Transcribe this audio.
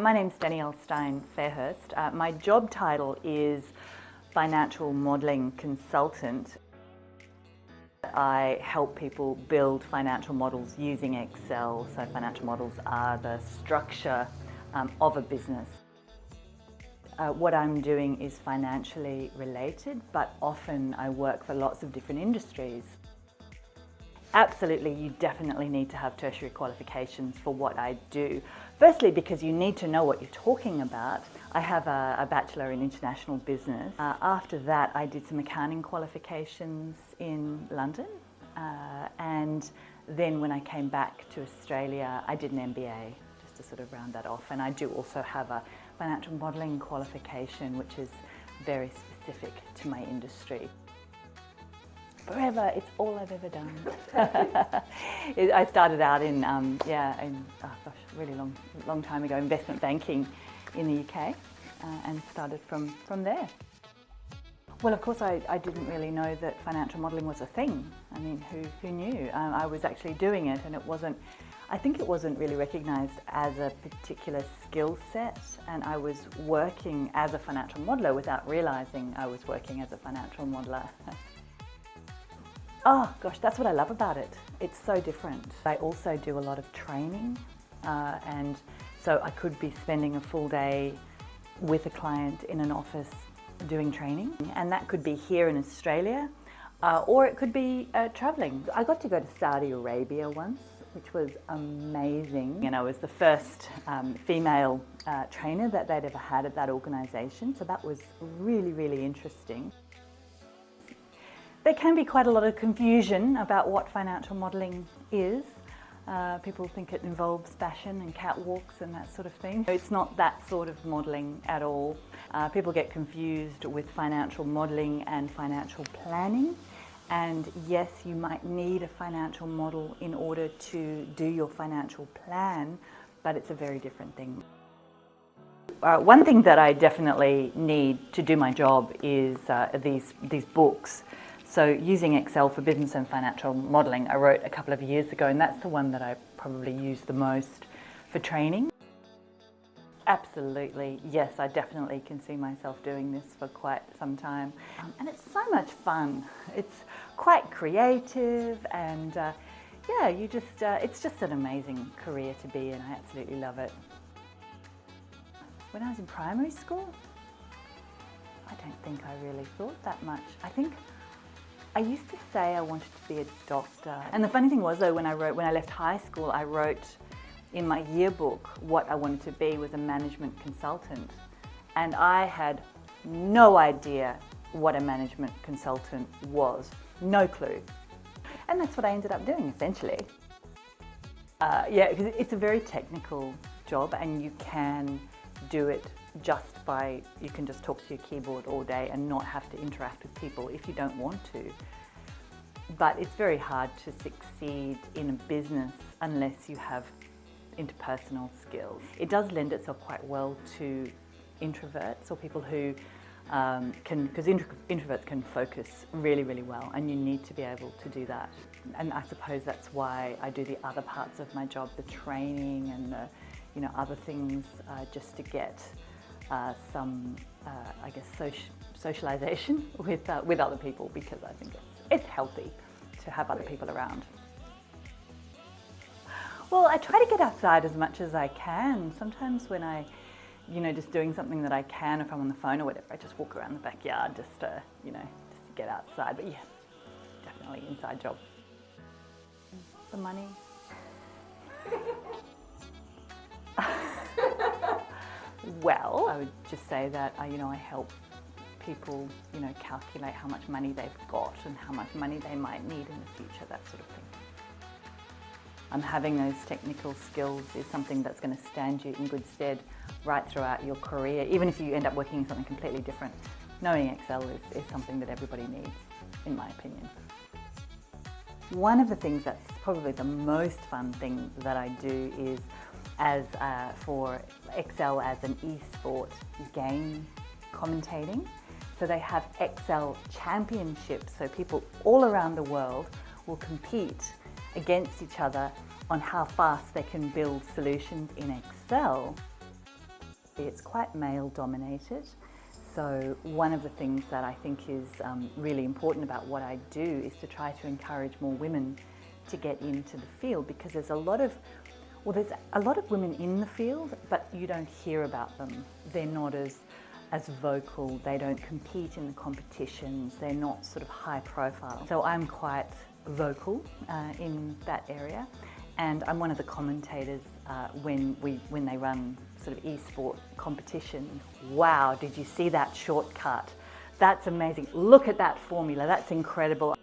My name's Danielle Stein-Fairhurst. My job title is Financial Modelling Consultant. I help people build financial models using Excel, so financial models are the structure of a business. What I'm doing is financially related, but often I work for lots of different industries. Absolutely, you definitely need to have tertiary qualifications for what I do. Firstly, because you need to know what you're talking about. I have a Bachelor in International Business. After that, I did some accounting qualifications in London. And then when I came back to Australia, I did an MBA, just to sort of round that off. And I do also have a financial modelling qualification, which is very specific to my industry. Forever, it's all I've ever done. I started out in, really long time ago, investment banking in the UK, and started from there. Well, of course, I didn't really know that financial modelling was a thing. I mean, who knew? I was actually doing it, and I think it wasn't really recognised as a particular skill set, and I was working as a financial modeller without realising I was working as a financial modeller. Oh gosh, that's what I love about it. It's so different. I also do a lot of training, and so I could be spending a full day with a client in an office doing training, and that could be here in Australia, or it could be travelling. I got to go to Saudi Arabia once, which was amazing. And I was the first female trainer that they'd ever had at that organisation, so that was really, really interesting. There can be quite a lot of confusion about what financial modelling is. People think it involves fashion and catwalks and that sort of thing. It's not that sort of modelling at all. People get confused with financial modelling and financial planning. And yes, you might need a financial model in order to do your financial plan, but it's a very different thing. One thing that I definitely need to do my job is these books. So using Excel for business and financial modelling, I wrote a couple of years ago, and that's the one that I probably use the most for training. Absolutely, yes, I definitely can see myself doing this for quite some time. And it's so much fun. It's quite creative, and it's just an amazing career to be in. I absolutely love it. When I was in primary school, I don't think I really thought that much. I used to say I wanted to be a doctor. And the funny thing was though, when I left high school, I wrote in my yearbook what I wanted to be was a management consultant. And I had no idea what a management consultant was, no clue. And that's what I ended up doing essentially. Because it's a very technical job, and you can do it you can just talk to your keyboard all day and not have to interact with people if you don't want to. But it's very hard to succeed in a business unless you have interpersonal skills. It does lend itself quite well to introverts or people who because introverts can focus really, really well, and you need to be able to do that. And I suppose that's why I do the other parts of my job, the training and the other things, just to get some, socialisation with other people, because I think it's healthy to have other people around. Well, I try to get outside as much as I can. Sometimes when I, just doing something that I can, if I'm on the phone or whatever, I just walk around the backyard just to get outside. But yeah, definitely inside job. The money. Well, I would just say that I help people calculate how much money they've got and how much money they might need in the future, that sort of thing. Having those technical skills is something that's going to stand you in good stead right throughout your career. Even if you end up working in something completely different, knowing Excel is something that everybody needs, in my opinion. One of the things that's probably the most fun thing that I do is for Excel as an e-sport game commentating. So they have Excel championships, so people all around the world will compete against each other on how fast they can build solutions in Excel. It's quite male dominated. So one of the things that I think is really important about what I do is to try to encourage more women to get into the field, because there's a lot of women in the field, but you don't hear about them. They're not as vocal, they don't compete in the competitions, they're not sort of high profile. So I'm quite vocal in that area, and I'm one of the commentators when they run sort of e-sport competitions. Wow, did you see that shortcut? That's amazing. Look at that formula, that's incredible.